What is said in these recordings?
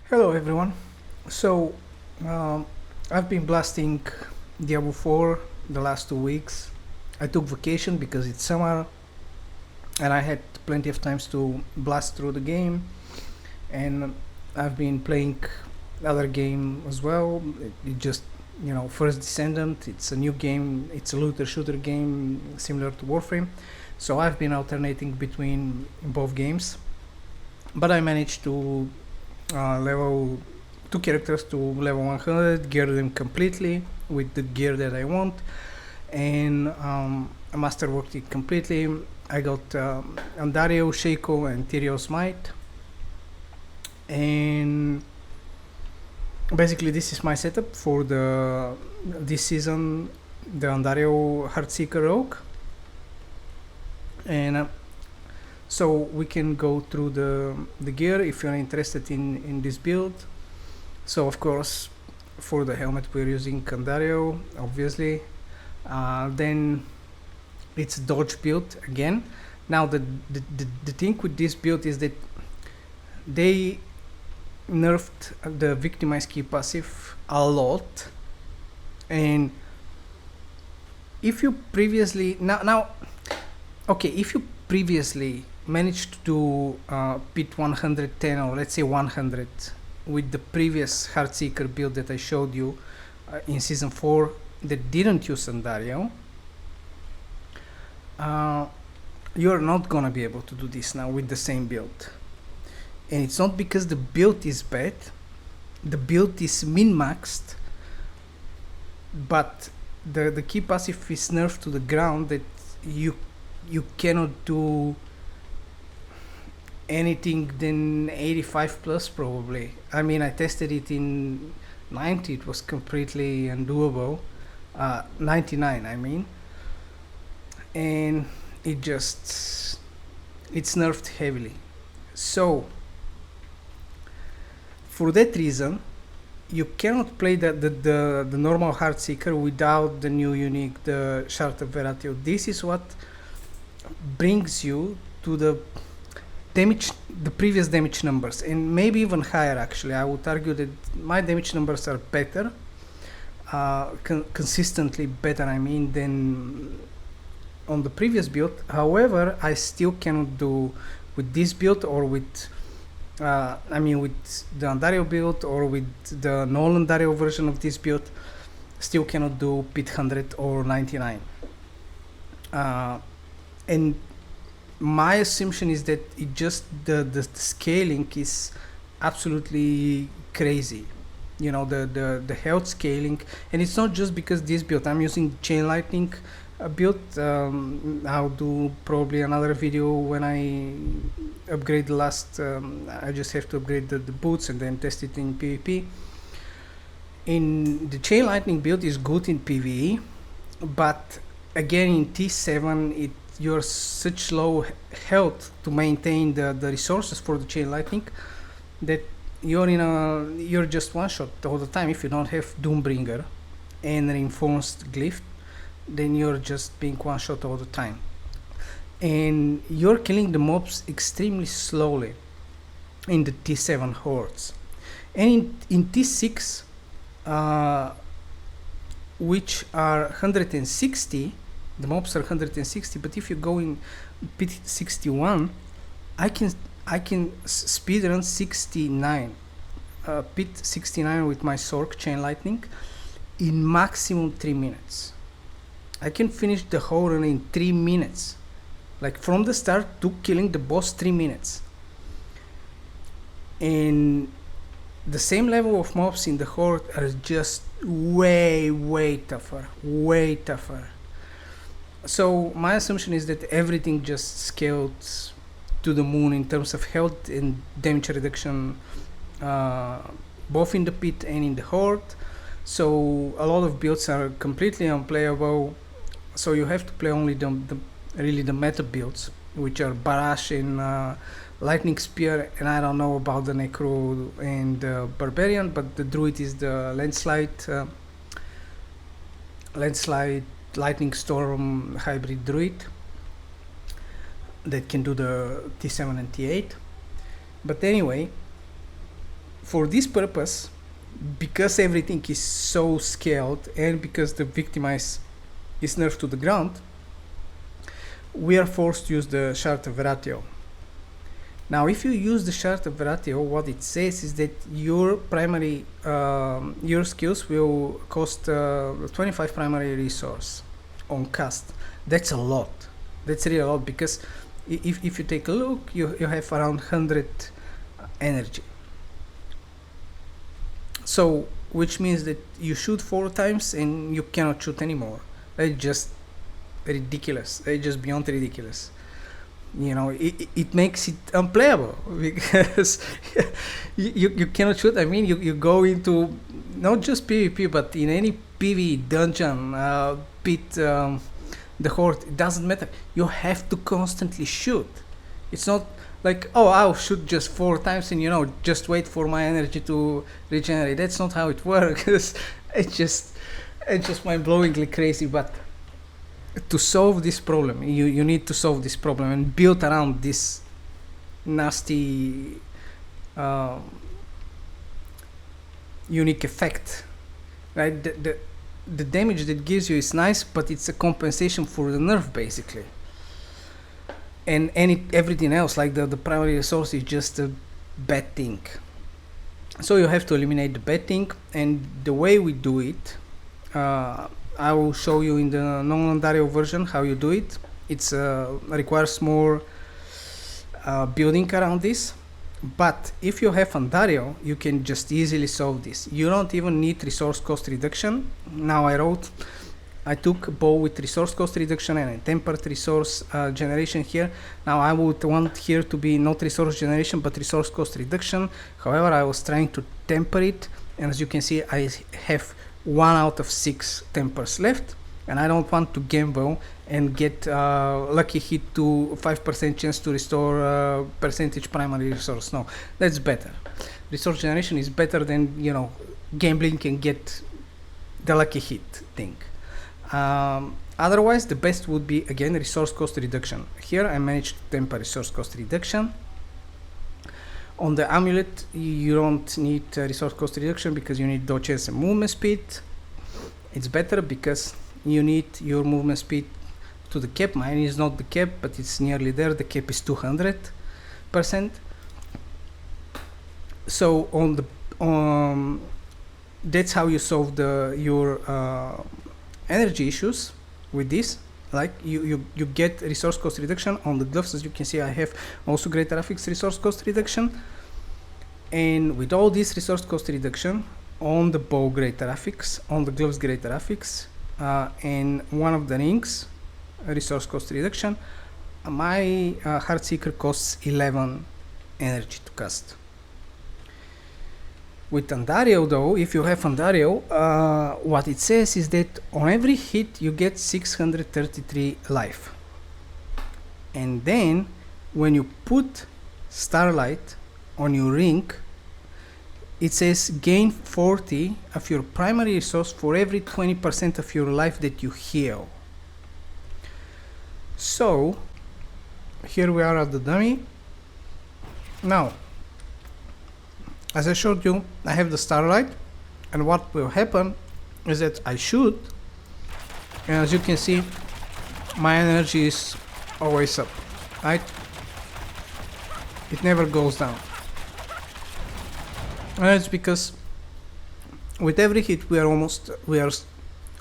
Hello everyone. So, um, I've been blasting Diablo 4 the last 2 weeks. I took vacation because it's summer and I had plenty of times to blast through the game. And I've been playing other game as well. It just, First Descendant. It's a new game. It's a looter shooter game similar to Warframe. So I've been alternating between both games. But I managed to level two characters to level 100, gear them completely with the gear that I want, and I masterworked it completely. I got Andariel, Shaco, and Tyrion's Might, and basically this is my setup for this season, the Andariel Heartseeker Rogue, and so we can go through the gear if you're interested in this build. So of course, for the helmet we're using Andariel, obviously. Then it's dodge build again. Now the thing with this build is that they nerfed the victimized key passive a lot, and if you previously if you previously managed to do pit 110 or let's say 100 with the previous Heartseeker build that I showed you in season 4 that didn't use Andariel, you're not gonna be able to do this now with the same build. And it's not because the build is bad, the build is min-maxed, but the key passive is nerfed to the ground that you cannot do anything than 85 plus probably. I mean, I tested it in 90, it was completely undoable. 99 I mean, and it's nerfed heavily. So for that reason you cannot play the normal Heartseeker without the new unique, the Shard of Veratio. This is what brings you to the previous damage numbers, and maybe even higher. Actually, I would argue that my damage numbers are better, consistently better, I mean, than on the previous build. However, I still cannot do with this build or with with the Andariel build or with the Non-Andariel version of this build, still cannot do pit 100 or 99. And my assumption is that it just the scaling is absolutely crazy. The health scaling, and it's not just because this build. I'm using Chain Lightning build. I'll do probably another video when I upgrade the last. I just have to upgrade the boots and then test it in PvP. In the Chain Lightning build is good in PvE, but again in T7 you're such low health to maintain the resources for the Chain Lightning that you're just one shot all the time. If you don't have Doombringer and Reinforced Glyph, then you're just being one shot all the time, and you're killing the mobs extremely slowly in the T7 hordes. And in T6, which are 160, the mobs are 160, but if you go in pit 61, I can speedrun 69, pit 69 with my Sork Chain Lightning in maximum 3 minutes. I can finish the whole run in 3 minutes, like from the start to killing the boss, 3 minutes. And the same level of mobs in the horde are just way tougher. So my assumption is that everything just scaled to the moon in terms of health and damage reduction, both in the pit and in the horde. So a lot of builds are completely unplayable. So you have to play only the meta builds, which are Barrage and Lightning Spear, and I don't know about the Necro and Barbarian, but the Druid is the landslide Lightning Storm hybrid Druid that can do the T7 and T8. But anyway, For this purpose, because everything is so scaled and because the victimize is nerfed to the ground, we are forced to use the shard of ratio. Now, if you use the shard of ratio, what it says is that your primary, your skills will cost 25 primary resource on cast. That's a lot. That's really a lot, because if you take a look, you have around 100 energy. So, which means that you shoot 4 times and you cannot shoot anymore. That's just ridiculous. That's just beyond ridiculous. You know, it makes it unplayable, because you cannot shoot. I mean, you go into not just PvP, but in any PvE dungeon, pit, the horde, it doesn't matter. You have to constantly shoot. It's not like, oh, I'll shoot just 4 times and, you know, just wait for my energy to regenerate. That's not how it works. It's just mind-blowingly crazy. But to solve this problem, you need to solve this problem and build around this nasty unique effect, right? The damage that gives you is nice, but it's a compensation for the nerf, basically. And everything else, like the primary resource, is just a bad thing. So you have to eliminate the bad thing, and the way we do it, I will show you in the Non-Andariel version how you do it. It's requires more building around this, but if you have Andariel, you can just easily solve this. You don't even need resource cost reduction. Now I took a bow with resource cost reduction and a tempered resource generation here. Now I would want here to be not resource generation but resource cost reduction. However, I was trying to temper it, and as you can see, I have 1 out of 6 tempers left, and I don't want to gamble and get lucky hit to 5% chance to restore percentage primary resource. No, that's better. Resource generation is better than, you know, gambling and get the lucky hit thing. Otherwise, the best would be, again, resource cost reduction. Here I managed to temper resource cost reduction. On the amulet, you don't need resource cost reduction because you need dodge chance and movement speed. It's better because you need your movement speed to the cap. Mine is not the cap, but it's nearly there. The cap is 200%. So on the that's how you solve your energy issues with this. Like you get resource cost reduction on the gloves. As you can see, I have also great graphics resource cost reduction, and with all this resource cost reduction on the bow great graphics, on the gloves great graphics, and one of the rings resource cost reduction, my Heartseeker costs 11 energy to cast. With Andariel though, if you have Andariel, what it says is that on every hit you get 633 life. And then when you put Starlight on your ring, it says gain 40 of your primary resource for every 20% of your life that you heal. So here we are at the dummy. Now, as I showed you, I have the Starlight, and what will happen is that I shoot, and as you can see, my energy is always up, right? It never goes down. And it's because with every hit we are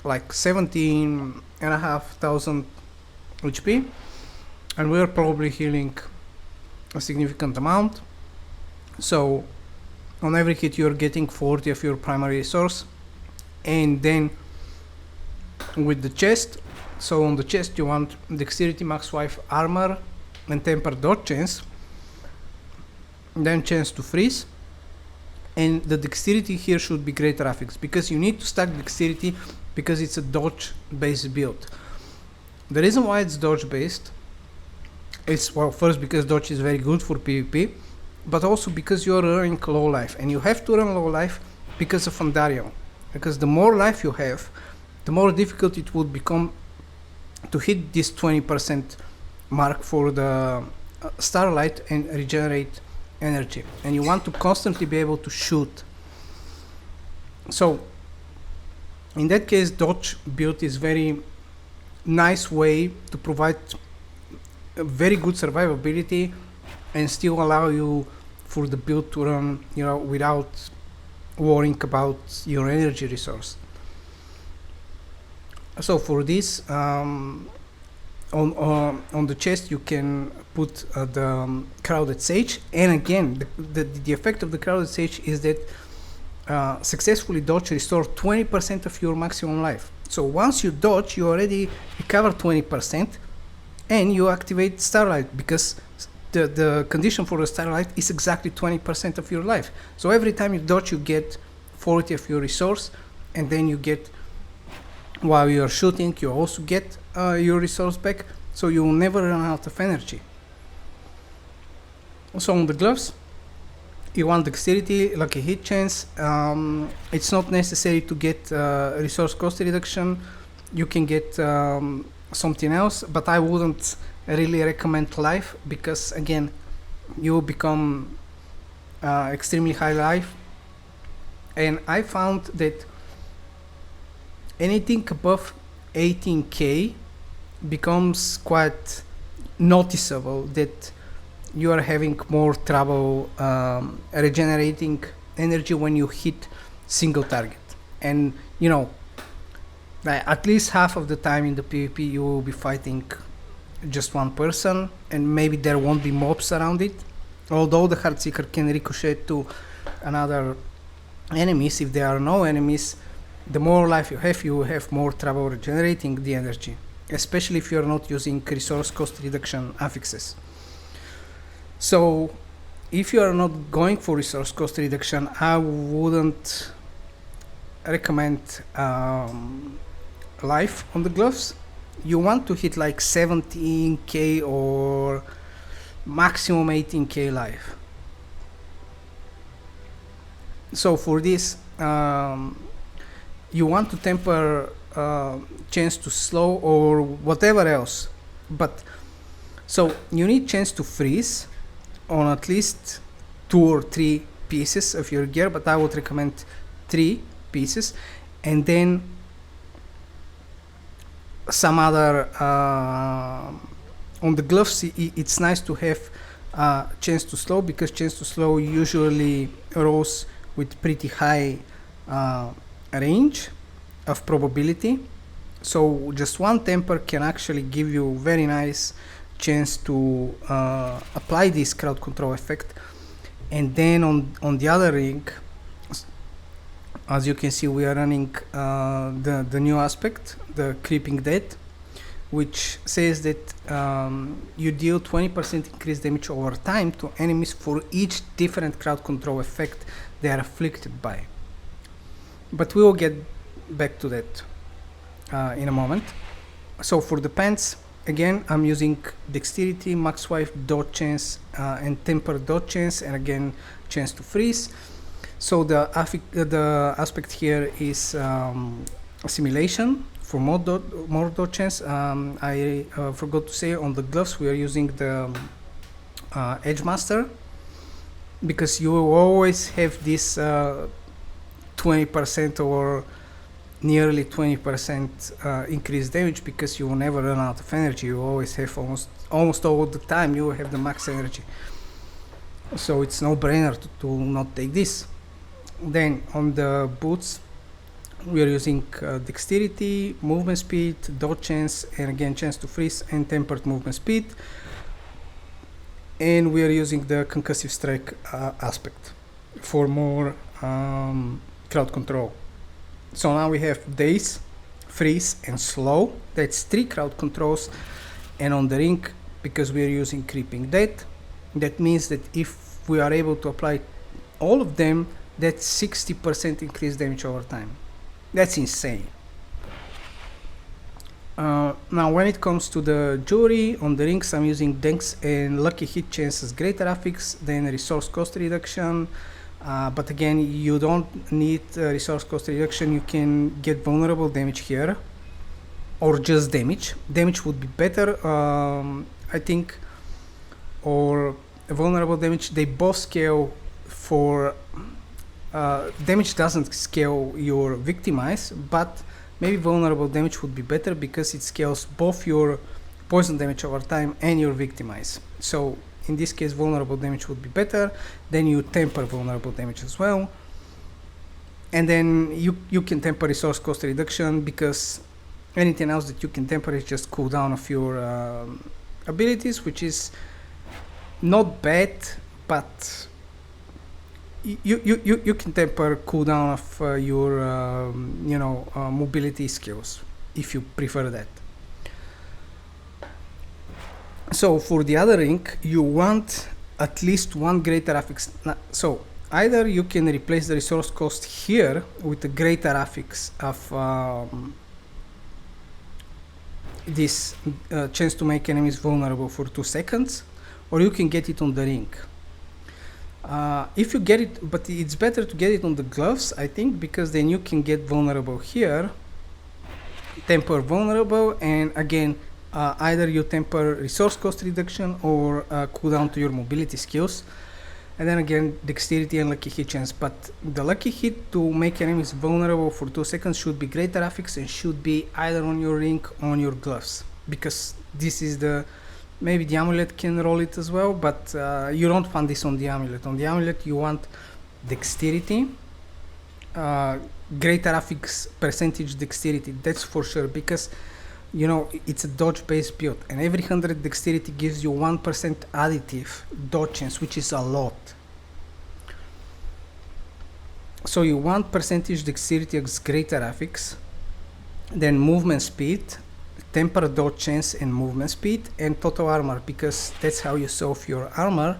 like 17,500 HP, and we are probably healing a significant amount. So on every hit you're getting 40 of your primary resource, and then with the chest, so on the chest you want dexterity, max 5 armor, and tempered dodge chance, then chance to freeze, and the dexterity here should be great graphics, because you need to stack dexterity because it's a dodge based build. The reason why it's dodge based is, well, first because dodge is very good for PvP, but also because you are running low life, and you have to run low life because of Andariel. Because the more life you have, the more difficult it would become to hit this 20% mark for the Starlight and regenerate energy, and you want to constantly be able to shoot. So in that case, dodge build is very nice way to provide a very good survivability and still allow you for the build to run, without worrying about your energy resource. So for this, on the chest you can put the crowded sage, and again the effect of the crowded sage is that successfully dodge restore 20% of your maximum life. So once you dodge, you already recover 20%, and you activate starlight, because the condition for the starlight is exactly 20% of your life. So every time you dodge, you get 40 of your resource, and then you get, while you are shooting, you also get your resource back, so you will never run out of energy. So on the gloves, you want dexterity, lucky hit chance. It's not necessary to get resource cost reduction. You can get something else, but I wouldn't really recommend life, because again, you become extremely high life, and I found that anything above 18k becomes quite noticeable that you are having more trouble regenerating energy when you hit single target. And at least half of the time in the PvP you will be fighting just one person, and maybe there won't be mobs around it, although the Heartseeker can ricochet to another enemies. If there are no enemies, the more life you have more trouble regenerating the energy, especially if you are not using resource cost reduction affixes. So if you are not going for resource cost reduction, I wouldn't recommend life on the gloves. You want to hit like 17k or maximum 18k life. So for this, you want to temper chance to slow or whatever else, but so you need chance to freeze on at least 2 or 3 pieces of your gear, but I would recommend 3 pieces, and then some other on the gloves. It's nice to have chance to slow, because chance to slow usually rolls with pretty high range of probability, so just one temper can actually give you very nice chance to apply this crowd control effect. And then on the other ring, as you can see, we are running the new aspect, the Creeping Dead, which says that you deal 20% increased damage over time to enemies for each different crowd control effect they are afflicted by. But we will get back to that in a moment. So for the pants, again, I'm using dexterity, max wife, dodge chance, and temper dodge chance, and again chance to freeze. So the aspect here is assimilation for more dodge chance. I forgot to say, on the gloves we are using the Edge Master, because you will always have this 20% or nearly 20% increased damage, because you will never run out of energy. You always have almost all the time you will have the max energy, so it's no brainer to not take this. Then on the boots we are using dexterity, movement speed, dodge chance, and again chance to freeze, and tempered movement speed, and we are using the concussive strike aspect for more crowd control. So now we have daze, freeze, and slow. That's 3 crowd controls. And on the ring, because we are using Creeping Dead, that means that if we are able to apply all of them, that's 60% increased damage over time. That's insane. Now when it comes to the jewelry, on the rings I'm using Dex and lucky hit chances greater affix than resource cost reduction. But again, you don't need resource cost reduction. You can get vulnerable damage here, or just damage. Damage would be better, I think, or vulnerable damage, they both scale for damage doesn't scale your victimize, but maybe vulnerable damage would be better because it scales both your poison damage over time and your victimize. So in this case vulnerable damage would be better. Then you temper vulnerable damage as well, and then you can temper resource cost reduction, because anything else that you can temper is just cooldown of your abilities, which is not bad, but you can temper cooldown of your mobility skills if you prefer that. So for the other ring, you want at least one greater affix. So either you can replace the resource cost here with a greater affix of this chance to make enemies vulnerable for 2 seconds, or you can get it on the ring. If you get it, but it's better to get it on the gloves, I think, because then you can get vulnerable here, temper vulnerable, and again either you temper resource cost reduction or cooldown to your mobility skills, and then again dexterity and lucky hit chance. But the lucky hit to make enemies vulnerable for 2 seconds should be greater affix and should be either on your ring or on your gloves, because this is the, maybe the amulet can roll it as well, but you don't want this on the amulet. On the amulet you want dexterity, greater affix percentage dexterity, that's for sure, because you know it's a dodge based build, and every 100 dexterity gives you 1% additive dodge chance, which is a lot. So you want percentage dexterity as greater affix, then movement speed, temper dodge chance and movement speed, and total armor, because that's how you solve your armor.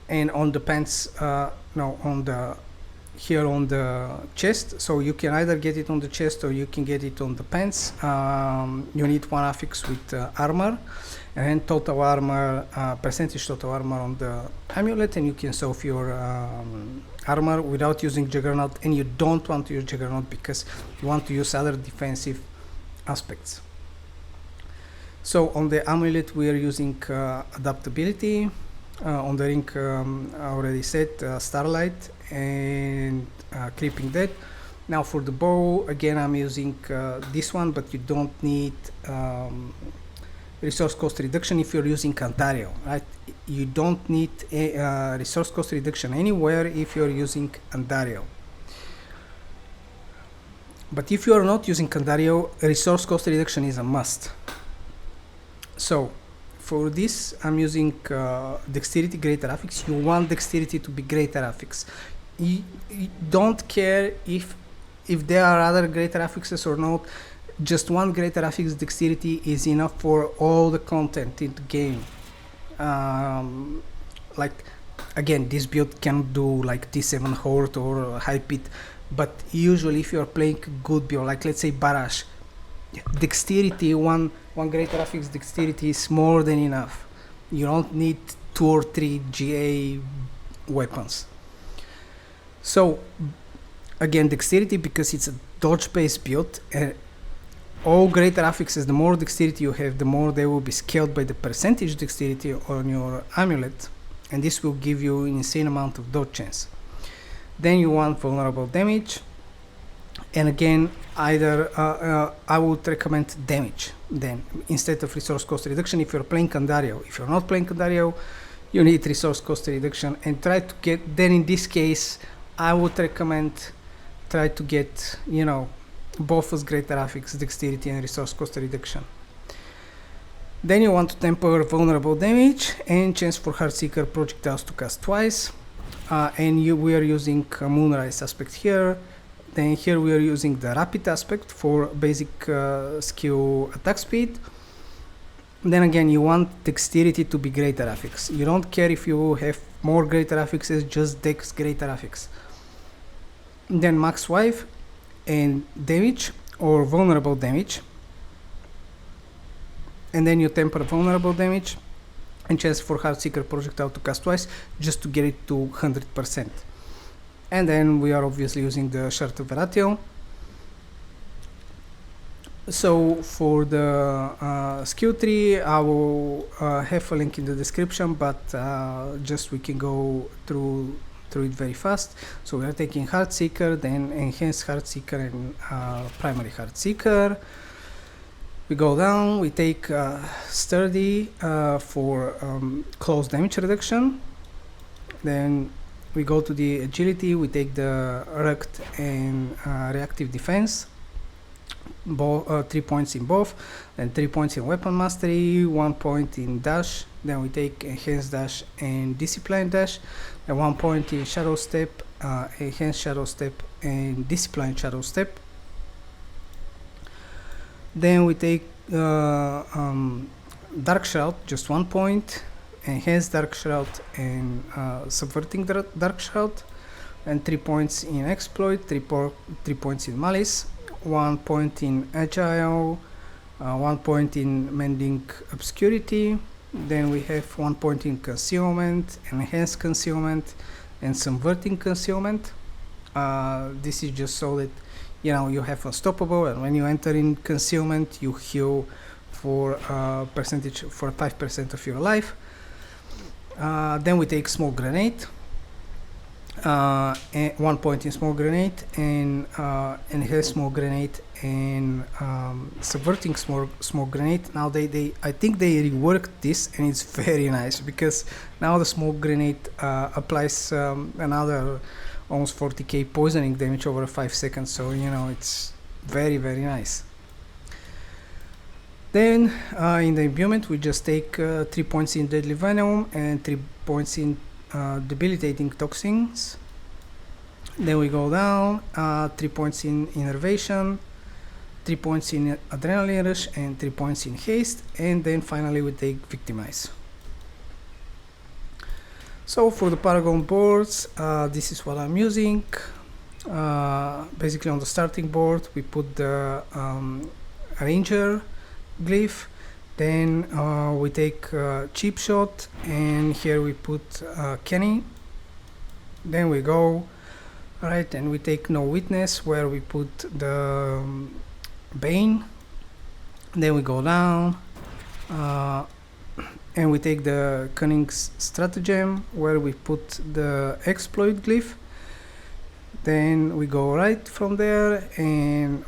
And on the pants, on the here on the chest, so you can either get it on the chest or you can get it on the pants. You need one affix with armor, and then total armor, percentage total armor on the amulet, and you can solve your armor without using Juggernaut. And you don't want to use Juggernaut because you want to use other defensive aspects. So on the amulet we are using adaptability. On the ring, I already said Starlight and Creeping Dead. Now for the bow, again I'm using this one, but you don't need resource cost reduction if you're using Andariel, right? You don't need a resource cost reduction anywhere if you're using Andariel. But if you are not using Andariel, resource cost reduction is a must. So for this I'm using dexterity greater affix. You want dexterity to be greater affix. You don't care if there are other greater affixes or not. Just one greater affix dexterity is enough for all the content in the game. Like again, this build can do like T7 Horde or High Pit, but usually if you're playing good build, like let's say Barrage, dexterity, one greater affix dexterity is more than enough. You don't need 2 or 3 GA weapons. So again, dexterity, because it's a dodge based build, all greater affixes, the more dexterity you have, the more they will be scaled by the percentage dexterity on your amulet, and this will give you an insane amount of dodge chance. Then you want vulnerable damage, and again either I would recommend damage then instead of resource cost reduction if you're playing Andariel. If you're not playing Andariel, you need resource cost reduction, and try to get, then in this case I would recommend try to get, you know, both as greater affix dexterity and resource cost reduction. Then you want to temper vulnerable damage and chance for Heartseeker projectiles to cast twice, and we are using Moonrise aspect here. Then here we are using the rapid aspect for basic skill attack speed. Then again, you want dexterity to be greater affix. You don't care if you have more greater affixes, just dex greater affix. Then max wipe and damage or vulnerable damage, and then you temper vulnerable damage and chance for Heartseeker projectile to cast twice, just to get it to 100%. And then we are obviously using the Shirt of Veratiel. So for the skill tree, I will have a link in the description, but just we can go through it very fast. So we are taking Heartseeker, then Enhanced Heartseeker and Primary Heartseeker. We go down, we take Sturdy for close damage reduction. Then we go to the Agility, we take the Rugged and Reactive Defense. 3 points in both, then 3 points in Weapon Mastery, 1 point in Dash, then we take Enhanced Dash and Discipline Dash, and 1 point in Shadow Step, Enhanced Shadow Step and Discipline Shadow Step. Then we take Dark Shroud, just 1 point, Enhanced Dark Shroud and Subverting Dark Shroud, and 3 points in Exploit, 3 points in Malice, 1 point in Agile, 1 point in Mending Obscurity, then we have 1 point in Concealment, Enhanced Concealment, and Subverting Concealment. This is just so that you have Unstoppable, and when you enter in Concealment, you heal for 5% of your life. Then we take Smoke Grenade. 1 point in Smoke Grenade and Enhanced Smoke Grenade and Subverting Smoke Grenade. Now I think they reworked this, and it's very nice, because now the Smoke Grenade applies another almost 40k poisoning damage over 5 seconds, so it's very nice. Then in the imbuement we just take 3 points in Deadly Venom and 3 points in Debilitating Toxins. Then we go down, 3 points in Innervation, 3 points in Adrenaline Rush and 3 points in Haste, and then finally we take Victimize. So for the Paragon boards, this is what I'm using. Basically on the starting board we put the Ranger glyph, then we take Cheap Shot, and here we put Kenny. Then we go right and we take No Witness, where we put the Bane. Then we go down and we take the Cunning Stratagem, where we put the Exploit glyph. Then we go right from there and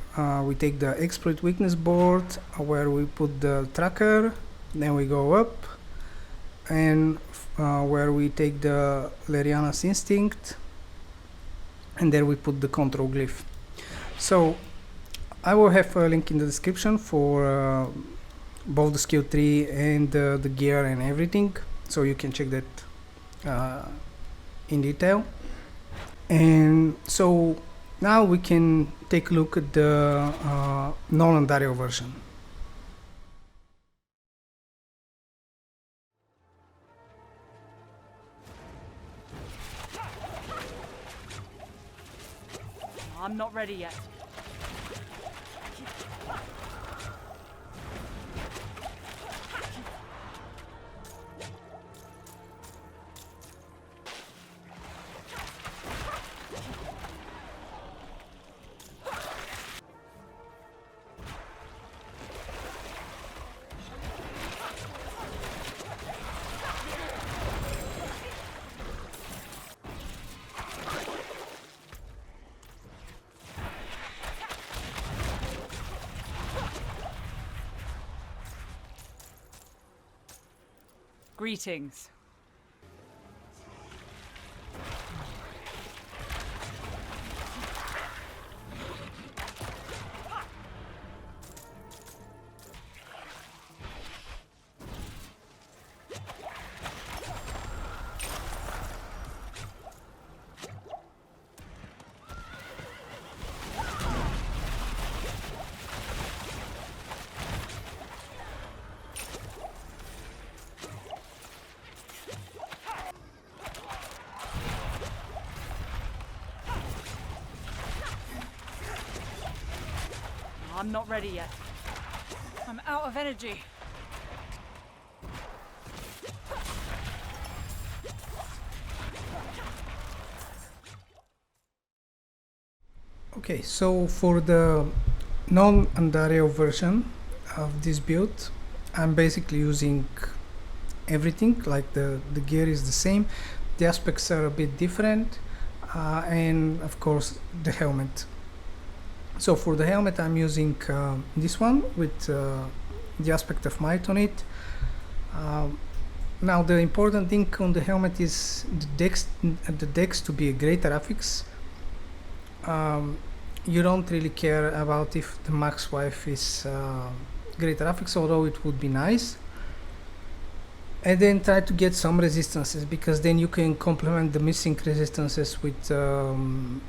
we take the Exploit Weakness board, where we put the Tracker. Then we go up and where we take the Leriana's Instinct, and there we put the Control glyph. So I will have a link in the description for both the skill tree and the gear and everything, so you can check that in detail. And so now we can take a look at the Non-Andariel version. I'm not ready yet. Greetings. I'm not ready yet. I'm out of energy. Okay, so for the Non-Andariel version of this build. I'm basically using everything, like the gear is the same, the aspects are a bit different, and of course the helmet. So for the helmet I'm using this one with the aspect of might on it. Now the important thing on the helmet is the dex to be a greater affix. You don't really care about if the max wife is greater affix, although it would be nice. And then try to get some resistances, because then you can complement the missing resistances with on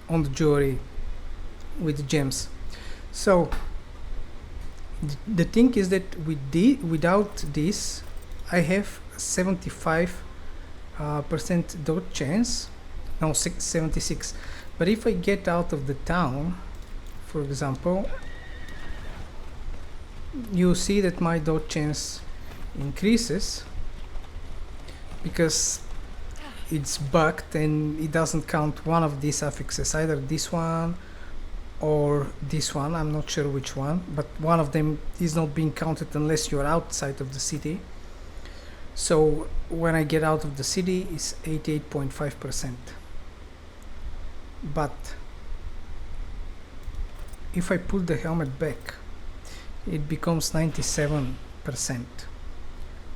the jewelry with gems. So the thing is that without this I have 75% dodge chance, no 76, but if I get out of the town, for example, you see that my dodge chance increases because it's bugged and it doesn't count one of these affixes, either this one or this one, I'm not sure which one, but one of them is not being counted unless you're outside of the city. So when I get out of the city it's 88.5%, but if I put the helmet back it becomes 97%,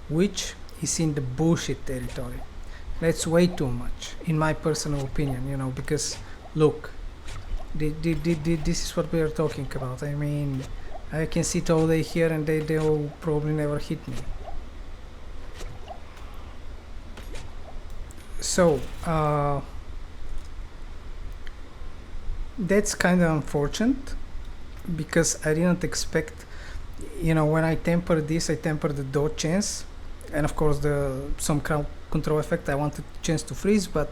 which is in the bullshit territory. That's way too much in my personal opinion, you know, because look, this is what we are talking about. I mean, I can sit all day here and they'll probably never hit me. So that's kind of unfortunate, because I didn't expect, you know, when I temper this, I temper the dodge chance and of course some crowd control effect. I wanted chance to freeze, but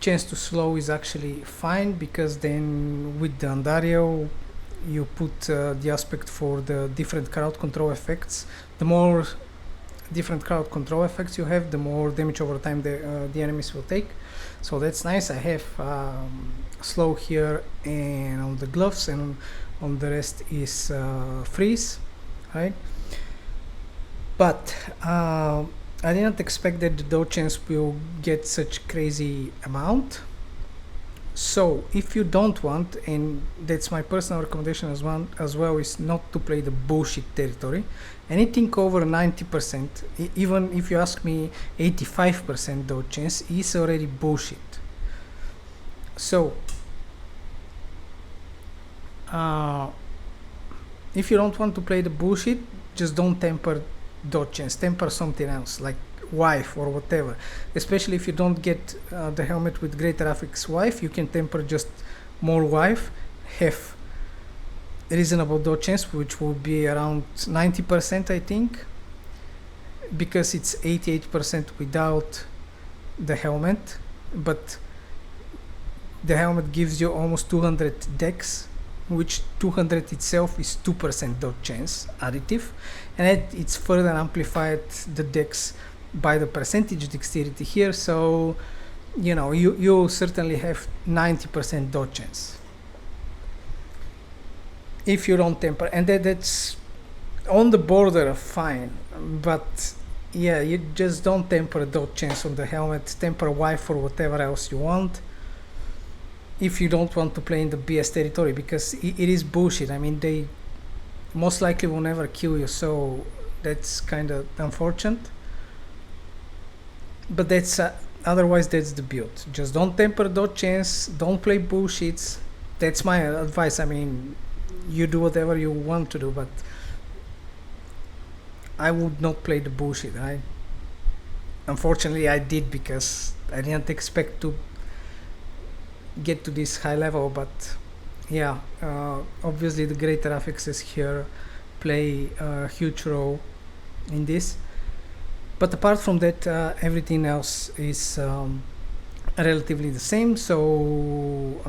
chance to slow is actually fine, because then with the Andariel you put the aspect for the different crowd control effects. The more different crowd control effects you have, the more damage over time the enemies will take. So that's nice. I have slow here and on the gloves, and on the rest is freeze, right? But I didn't expect that the dodge chance will get such crazy amount. So if you don't want, and that's my personal recommendation as well, is not to play the bullshit territory. Anything over 90%, even if you ask me 85% dodge chance, is already bullshit. So if you don't want to play the bullshit, just don't temper dodge chance, temper something else like wife or whatever. Especially if you don't get the helmet with greater affix wife, you can temper just more wife, have reasonable dodge chance, which will be around 90% I think, because it's 88% without the helmet, but the helmet gives you almost 200 dex, which 200 itself is 2% dodge chance additive, and it's further amplified the dex by the percentage dexterity here. So you know, you certainly have 90% dodge chance if you don't temper, and that's on the border of fine. But yeah, you just don't temper dodge chance on the helmet, temper wife or whatever else you want if you don't want to play in the BS territory, because it is bullshit. I mean, they most likely will never kill you, so that's kind of unfortunate. But that's otherwise that's the build. Just don't temper dodge chance, don't play bullshits. That's my advice. I mean, you do whatever you want to do, but I would not play the bullshit, right? Unfortunately I did, because I didn't expect to get to this high level. But yeah, obviously the greater affixes here play a huge role in this. But apart from that, everything else is relatively the same. So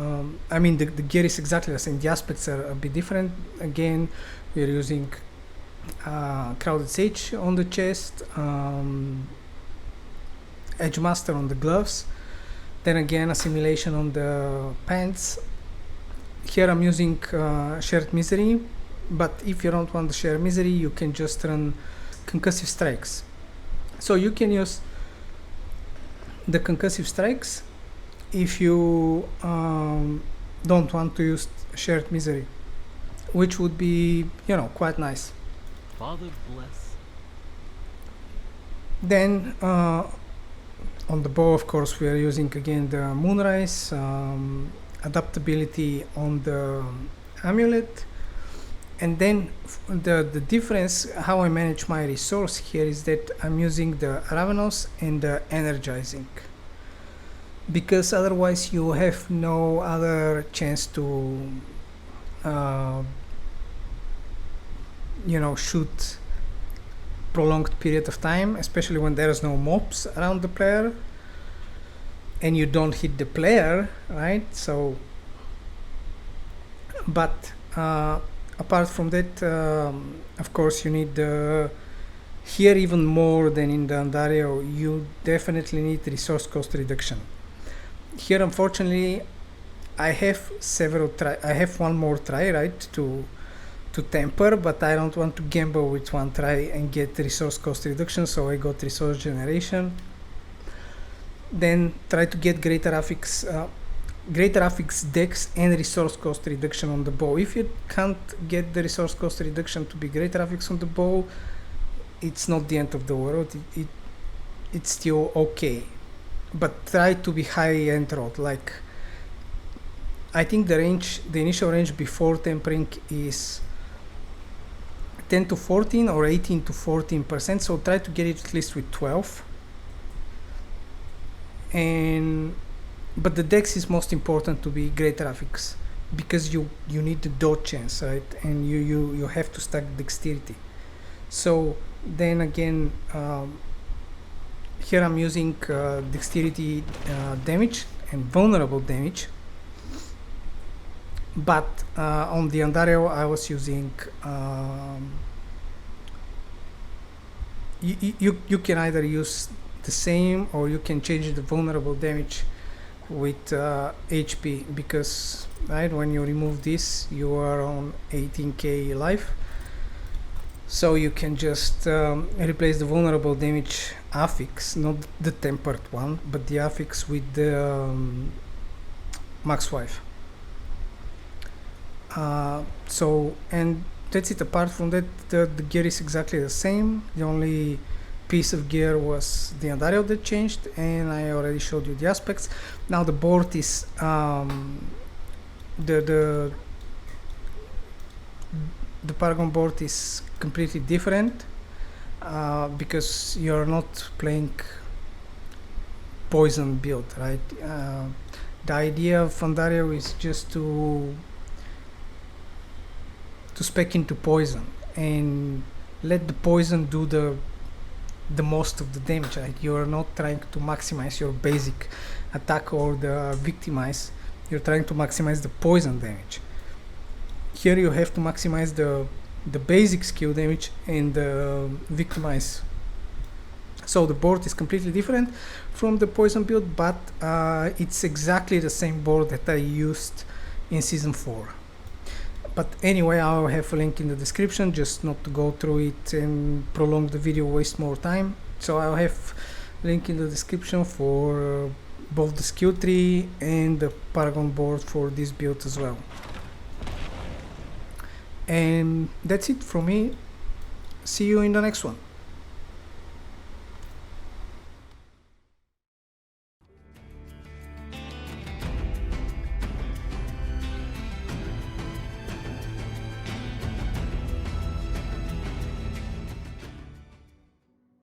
I mean, the gear is exactly the same. The aspects are a bit different. Again, we're using Crowded Sage on the chest, Edge Master on the gloves, Then again, assimilation on the pants. Here I'm using shared misery, but if you don't want the shared misery, you can just run concussive strikes. So you can use the concussive strikes if you don't want to use shared misery, which would be, you know, quite nice. Father bless. Then on the bow, of course, we are using again the moonrise, adaptability on the amulet, and then the difference how I manage my resource here is that I'm using the ravenous and the energizing, because otherwise you have no other chance to you know, shoot prolonged period of time, especially when there's no mobs around the player and you don't hit the player, right? So but apart from that, of course you need here even more than in the Andariel, you definitely need resource cost reduction. Here unfortunately I have I have one more try, right, to temper, but I don't want to gamble with one try and get resource cost reduction, so I got resource generation. Then try to get greater affix dex and resource cost reduction on the bow. If you can't get the resource cost reduction to be greater affix on the bow, it's not the end of the world. It's still okay, but try to be high end roll. Like, I think the initial range before tempering is 10 to 14 or 18 to 14%, so try to get it at least with 12. But the dex is most important to be greater affix, because you need the dodge chance, right? And you have to stack dexterity. So then again, here I'm using dexterity damage and vulnerable damage, but on the Andariel I was using you can either use the same or you can change the vulnerable damage with HP, because right when you remove this you are on 18k life, so you can just replace the vulnerable damage affix, not the tempered one, but the affix with the max 5. So, and that's it. Apart from that, the gear is exactly the same. The only piece of gear was the Andariel that changed, and I already showed you the aspects. Now the board is the Paragon board is completely different because you're not playing poison build, right? The idea of Andariel is just to spec into poison and let the poison do the most of the damage, right? You're not trying to maximize your basic attack or the victimize, you're trying to maximize the poison damage. Here you have to maximize the basic skill damage and the victimize. So the board is completely different from the poison build, but it's exactly the same board that I used in season 4. But anyway, I'll have a link in the description, just not to go through it and prolong the video, waste more time. So I'll have a link in the description for both the skill tree and the Paragon board for this build as well. And that's it from me. See you in the next one.